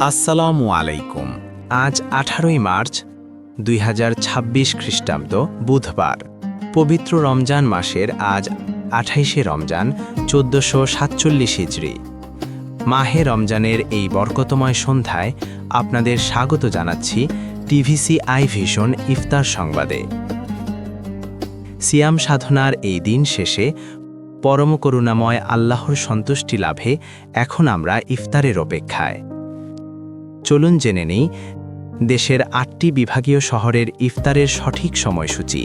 আসসালামু আলাইকুম। আজ 18ই মার্চ 2026 খ্রিস্টাব্দ বুধবার। পবিত্র রমজান মাসের আজ 28শে রমজান 1447 হিজরি। মাহে রমজানের এই বরকতময় সন্ধ্যায় আপনাদের স্বাগত জানাচ্ছি টিভিসি আই ভিশন ইফতার সংবাদে। সিয়াম সাধনার এই দিন শেষে পরম করুণাময় আল্লাহর সন্তুষ্টি লাভে এখন আমরা ইফতারের অপেক্ষায়। চলুন জেনে নেই দেশের 8টি বিভাগীয় শহরের ইফতারের সঠিক সময়সূচি।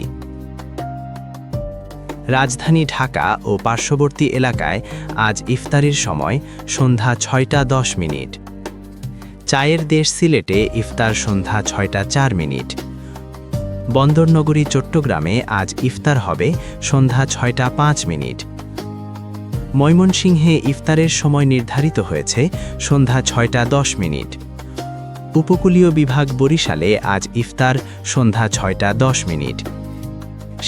রাজধানী ঢাকা ও পার্শ্ববর্তী এলাকায় আজ ইফতারের সময় সন্ধ্যা 6টা 10 মিনিট। চায়ের দেশ সিলেটে ইফতার সন্ধ্যা 6টা 4 মিনিট। বন্দরনগরী চট্টগ্রামে আজ ইফতার হবে সন্ধ্যা 6টা 5 মিনিট। ময়মনসিংহে ইফতারের সময় নির্ধারিত হয়েছে সন্ধ্যা 6টা 10 মিনিট। উপকূলীয় বিভাগ বরিশালে আজ ইফতার সন্ধ্যা 6টা 10 মিনিট।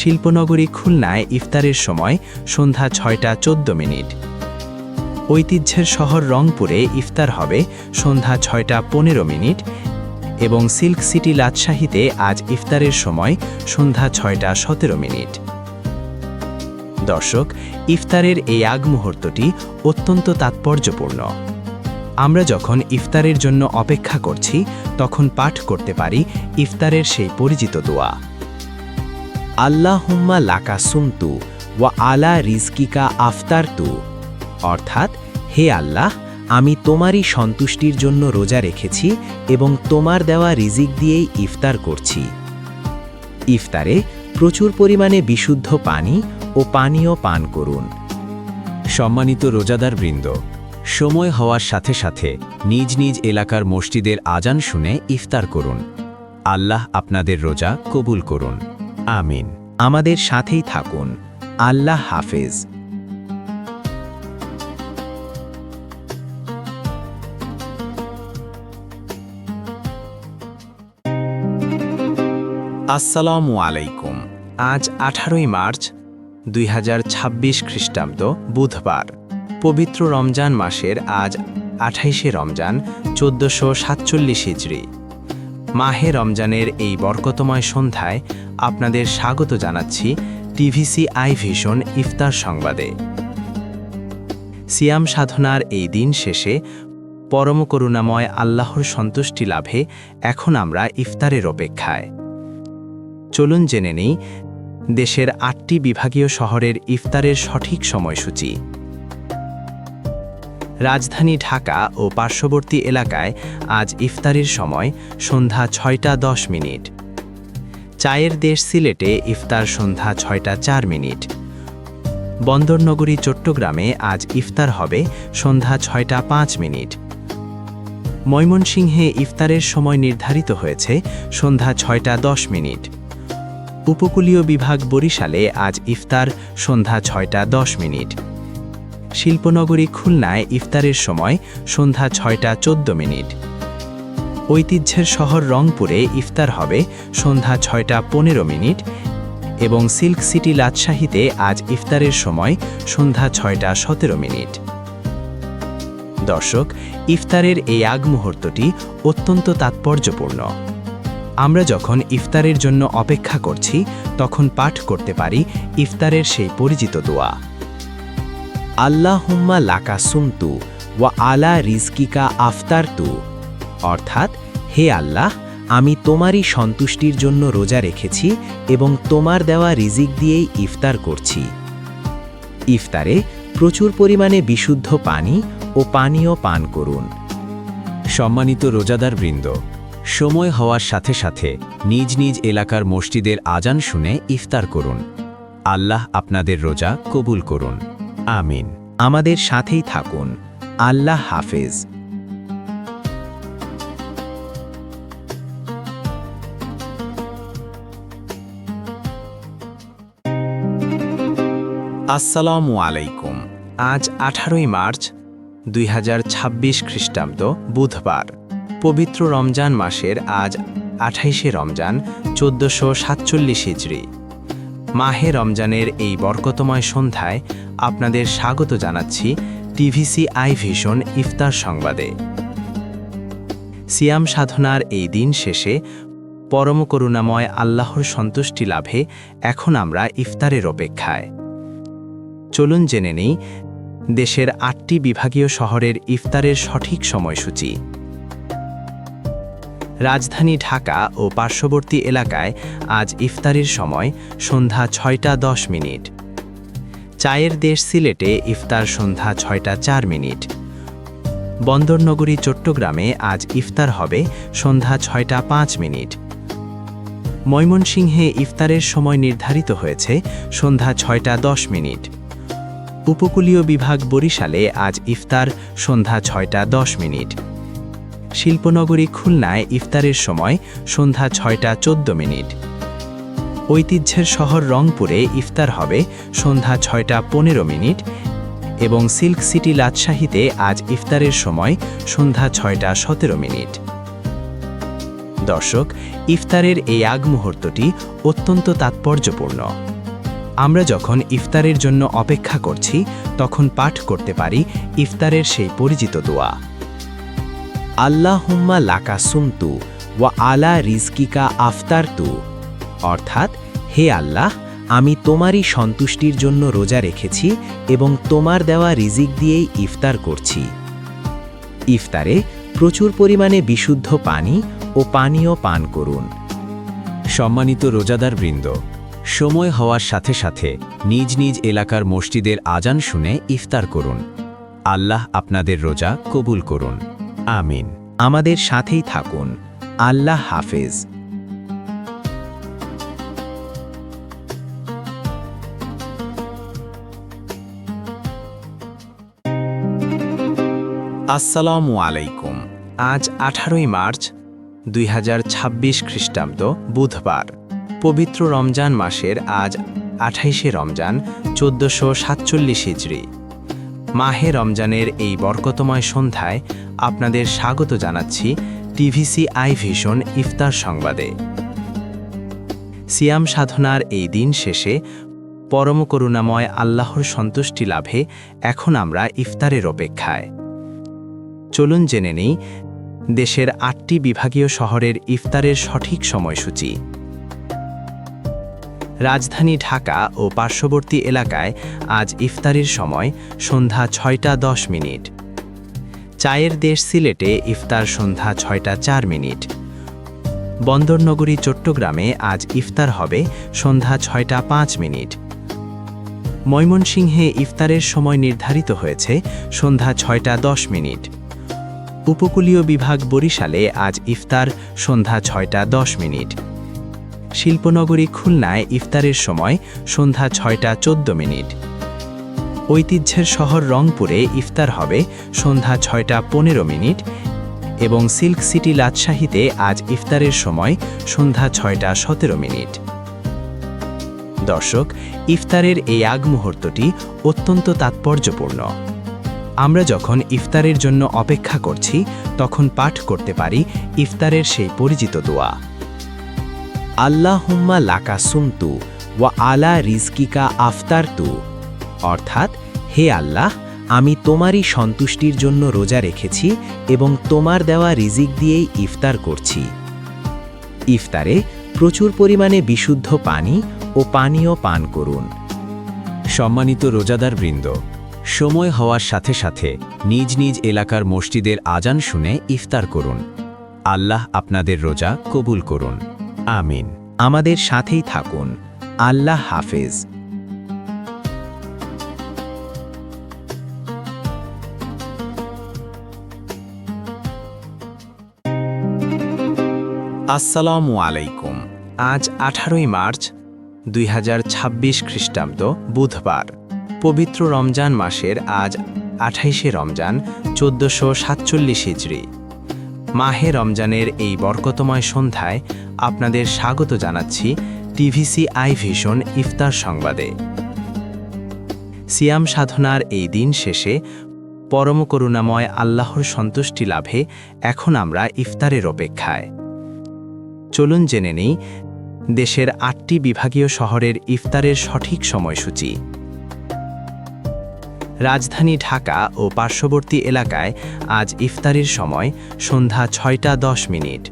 শিল্পনগরী খুলনায় ইফতারের সময় সন্ধ্যা 6টা 14 মিনিট। ঐতিহ্যের শহর রংপুরে ইফতার হবে সন্ধ্যা 6টা 15 মিনিট এবং সিল্ক সিটি রাজশাহীতে আজ ইফতারের সময় সন্ধ্যা 6টা 17 মিনিট। দর্শক, ইফতারের এই আগ মুহূর্তটি অত্যন্ত তাৎপর্যপূর্ণ। আমরা যখন ইফতারের জন্য অপেক্ষা করছি তখন পাঠ করতে পারি ইফতারের সেই পরিচিত দোয়া, আল্লাহুম্মা লাকা সুমতু ওয়া আলা রিজকিকা আফতারতু, অর্থাৎ হে আল্লাহ, আমি তোমারই সন্তুষ্টির জন্য রোজা রেখেছি এবং তোমার দেওয়া রিজিক দিয়েই ইফতার করছি। ইফতারে প্রচুর পরিমাণে বিশুদ্ধ পানি ও পানীয় পান করুন। সম্মানিত রোজাদার বৃন্দ, সময় হওয়ার সাথে সাথে নিজ নিজ এলাকার মসজিদের আজান শুনে ইফতার করুন। আল্লাহ আপনাদের রোজা কবুল করুন, আমিন। আমাদের সাথেই থাকুন। আল্লাহ হাফেজ। আসসালামু আলাইকুম। আজ 18ই মার্চ 2026 খ্রিস্টাব্দ বুধবার। পবিত্র রমজান মাসের আজ 28শে রমজান 1447 হিজরি। মাহে রমজানের এই বরকতময় সন্ধ্যায় আপনাদের স্বাগত জানাচ্ছি টিভিসি আই ভিশন ইফতার সংবাদে। সিয়াম সাধনার এই দিন শেষে পরম করুণাময় আল্লাহর সন্তুষ্টি লাভে এখন আমরা ইফতারের অপেক্ষায়। চলুন জেনে নেই দেশের 8টি বিভাগীয় শহরের ইফতারের সঠিক সময়সূচি। রাজধানী ঢাকা ও পার্শ্ববর্তী এলাকায় আজ ইফতারের সময় সন্ধ্যা 6টা 10 মিনিট। চায়ের দেশ সিলেটে ইফতার সন্ধ্যা 6টা 4 মিনিট। বন্দরনগরী চট্টগ্রামে আজ ইফতার হবে সন্ধ্যা 6টা 5 মিনিট। ময়মনসিংহে ইফতারের সময় নির্ধারিত হয়েছে সন্ধ্যা 6টা 10 মিনিট। উপকূলীয় বিভাগ বরিশালে আজ ইফতার সন্ধ্যা 6টা 10 মিনিট। শিল্পনগরী খুলনায় ইফতারের সময় সন্ধ্যা 6টা 14 মিনিট। ঐতিহ্যের শহর রংপুরে ইফতার হবে সন্ধ্যা 6টা 15 মিনিট এবং সিল্ক সিটি রাজশাহীতে আজ ইফতারের সময় সন্ধ্যা 6টা 17 মিনিট। দর্শক, ইফতারের এই আগ মুহূর্তটি অত্যন্ত তাৎপর্যপূর্ণ। আমরা যখন ইফতারের জন্য অপেক্ষা করছি তখন পাঠ করতে পারি ইফতারের সেই পরিচিত দোয়া, আল্লাহুম্মা লাকা সুমতু ওয়া আলা রিজকিকা আফতারতু, অর্থাৎ হে আল্লাহ, আমি তোমারই সন্তুষ্টির জন্য রোজা রেখেছি এবং তোমার দেওয়া রিজিক দিয়েই ইফতার করছি। ইফতারে প্রচুর পরিমাণে বিশুদ্ধ পানি ও পানীয় পান করুন। সম্মানিত রোজাদার বৃন্দ, সময় হওয়ার সাথে সাথে নিজ নিজ এলাকার মসজিদের আজান শুনে ইফতার করুন। আল্লাহ আপনাদের রোজা কবুল করুন, আমিন। আমাদের সাথেই থাকুন। আল্লাহ হাফেজ। আসসালামু আলাইকুম। আজ 18ই মার্চ 2026 খ্রিস্টাব্দ বুধবার। পবিত্র রমজান মাসের আজ 28শে রমজান 1447 হিজরি। মাহে রমজানের এই বরকতময় সন্ধ্যায় আপনাদের স্বাগত জানাচ্ছি টিভিসি আই ভিশন ইফতার সংবাদে। সিয়াম সাধনার এই দিন শেষে পরম করুণাময় আল্লাহর সন্তুষ্টি লাভে এখন আমরা ইফতারের অপেক্ষায়। চলুন জেনে নেই দেশের ৮টি বিভাগীয় শহরের ইফতারের সঠিক সময়সূচি। রাজধানী ঢাকা ও পার্শ্ববর্তী এলাকায় আজ ইফতারের সময় সন্ধ্যা ৬টা ১০ মিনিট। চায়ের দেশ সিলেটে ইফতার সন্ধ্যা ৬টা ৪ মিনিট। বন্দরনগরী চট্টগ্রামে আজ ইফতার হবে সন্ধ্যা ৬টা ৫ মিনিট। ময়মনসিংহে ইফতারের সময় নির্ধারিত হয়েছে সন্ধ্যা ৬টা ১০ মিনিট। উপকূলীয় বিভাগ বরিশালে আজ ইফতার সন্ধ্যা ৬টা ১০ মিনিট। শিল্পনগরী খুলনায় ইফতারের সময় সন্ধ্যা ৬টা ১৪ মিনিট। ঐতিহ্যের শহর রংপুরে ইফতার হবে সন্ধ্যা ৬টা ১৫ মিনিট এবং সিল্ক সিটি রাজশাহীতে আজ ইফতারের সময় সন্ধ্যা ৬টা ১৭ মিনিট। দর্শক, ইফতারের এই আগ মুহূর্তটি অত্যন্ত তাৎপর্যপূর্ণ। আমরা যখন ইফতারের জন্য অপেক্ষা করছি তখন পাঠ করতে পারি ইফতারের সেই পরিচিত দোয়া, আল্লাহুম্মা লাকা সুমতু ওয়া আলা রিজকিকা আফতারতু, অর্থাৎ হে আল্লাহ, আমি তোমারই সন্তুষ্টির জন্য রোজা রেখেছি এবং তোমার দেওয়া রিজিক দিয়েই ইফতার করছি। ইফতারে প্রচুর পরিমাণে বিশুদ্ধ পানি ও পানীয় পান করুন। সম্মানিত রোজাদারবৃন্দ, সময় হওয়ার সাথে সাথে নিজ নিজ এলাকার মসজিদের আজান শুনে ইফতার করুন। আল্লাহ আপনাদের রোজা কবুল করুন। আমিন। আমাদের সাথেই থাকুন। আল্লাহ হাফেজ। আসসালামু আলাইকুম। আজ 18ই মার্চ 2026 খ্রিস্টাব্দ বুধবার। পবিত্র রমজান মাসের আজ 28শে রমজান 1447 হিজরি। মাহে রমজানের এই বরকতময় সন্ধ্যায় আপনাদের স্বাগত জানাচ্ছি টিভিসি আই ভিশন ইফতার সংবাদে। সিয়াম সাধনার এই দিন শেষে পরম করুণাময় আল্লাহর সন্তুষ্টি লাভে এখন আমরা ইফতারের অপেক্ষায়। চলুন জেনে নেই দেশের ৮টি বিভাগীয় শহরের ইফতারের সঠিক সময়সূচি। রাজধানী ঢাকা ও পার্শ্ববর্তী এলাকায় আজ ইফতারের সময় সন্ধ্যা ৬টা ১০ মিনিট। চায়ের দেশ সিলেটে ইফতার সন্ধ্যা ৬টা ৪ মিনিট। বন্দরনগরী চট্টগ্রামে আজ ইফতার হবে সন্ধ্যা ৬টা ৫ মিনিট। ময়মনসিংহে ইফতারের সময় নির্ধারিত হয়েছে সন্ধ্যা ৬টা ১০ মিনিট। উপকূলীয় বিভাগ বরিশালে আজ ইফতার সন্ধ্যা ৬টা ১০ মিনিট। শিল্পনগরী খুলনায় ইফতারের সময় সন্ধ্যা ৬টা ১৪ মিনিট। ঐতিহ্যের শহর রংপুরে ইফতার হবে সন্ধ্যা ৬টা ১৫ মিনিট এবং সিল্ক সিটি রাজশাহীতে আজ ইফতারের সময় সন্ধ্যা ৬টা ১৭ মিনিট। দর্শক, ইফতারের এই আগ মুহূর্তটি অত্যন্ত তাৎপর্যপূর্ণ। আমরা যখন ইফতারের জন্য অপেক্ষা করছি তখন পাঠ করতে পারি ইফতারের সেই পরিচিত দোয়া, আল্লাহুম্মা লাকা সুমতু ওয়া আলা রিজকিকা আফতারতু, অর্থাৎ হে আল্লাহ, আমি তোমারই সন্তুষ্টির জন্য রোজা রেখেছি এবং তোমার দেওয়া রিজিক দিয়েই ইফতার করছি। ইফতারে প্রচুর পরিমাণে বিশুদ্ধ পানি ও পানীয় পান করুন। সম্মানিত রোজাদারবৃন্দ, সময় হওয়ার সাথে সাথে নিজ নিজ এলাকার মসজিদের আজান শুনে ইফতার করুন। আল্লাহ আপনাদের রোজা কবুল করুন। আমিন। আমাদের সাথেই থাকুন। আল্লাহ হাফেজ। আসসালামু আলাইকুম। আজ 18ই মার্চ 2026 খ্রিস্টাব্দ বুধবার। পবিত্র রমজান মাসের আজ 28শে রমজান 1447 হিজরি। মাহে রমজানের এই বরকতময় সন্ধ্যায় আপনাদের স্বাগত জানাচ্ছি টিভিসি আই ভিশন ইফতার সংবাদে। সিয়াম সাধনার এই দিন শেষে পরম করুণাময় আল্লাহর সন্তুষ্টি লাভে এখন আমরা ইফতারের অপেক্ষায়। চলুন জেনে নেই দেশের ৮টি বিভাগীয় শহরের ইফতারের সঠিক সময়সূচি। রাজধানী ঢাকা ও পার্শ্ববর্তী এলাকায় আজ ইফতারের সময় সন্ধ্যা 6:10।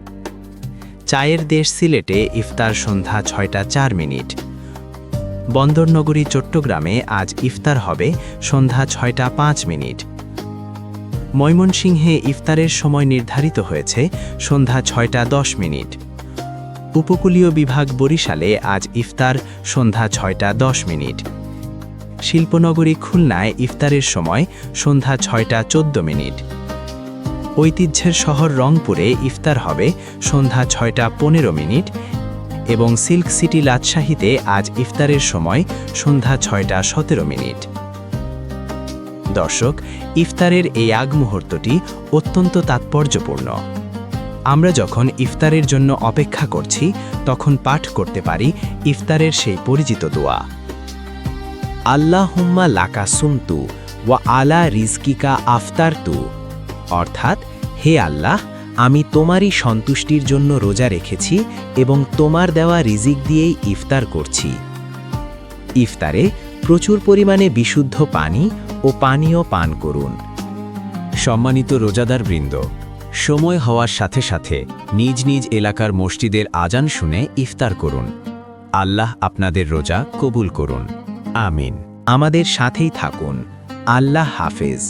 চায়ের দেশ সিলেটে ইফতার সন্ধ্যা 6:04। বন্দরনগরী চট্টগ্রামে আজ ইফতার হবে সন্ধ্যা 6:05। ময়মনসিংহে ইফতারের সময় নির্ধারিত হয়েছে সন্ধ্যা 6:10। উপকূলীয় বিভাগ বরিশালে আজ ইফতার সন্ধ্যা 6:10। শিল্পনগরী খুলনায় ইফতারের সময় সন্ধ্যা 6:14। ঐতিহ্যের শহর রংপুরে ইফতার হবে সন্ধ্যা 6:15 এবং সিল্ক সিটি রাজশাহীতে আজ ইফতারের সময় সন্ধ্যা 6:17। দর্শক, ইফতারের এই আগ মুহূর্তটি অত্যন্ত তাৎপর্যপূর্ণ। আমরা যখন ইফতারের জন্য অপেক্ষা করছি তখন পাঠ করতে পারি ইফতারের সেই পরিচিত দোয়া, আল্লাহুম্মা লাকা সুমতু ওয়া আলা রিজকিকা আফতারতু, অর্থাৎ হে আল্লাহ, আমি তোমারই সন্তুষ্টির জন্য রোজা রেখেছি এবং তোমার দেওয়া রিজিক দিয়েই ইফতার করছি। ইফতারে প্রচুর পরিমাণে বিশুদ্ধ পানি ও পানীয় পান করুন। সম্মানিত রোজাদার বৃন্দ, সময় হওয়ার সাথে সাথে নিজ নিজ এলাকার মসজিদের আজান শুনে ইফতার করুন। আল্লাহ আপনাদের রোজা কবুল করুন। আমিন। আমাদের সাথেই থাকুন। আল্লাহ হাফেজ।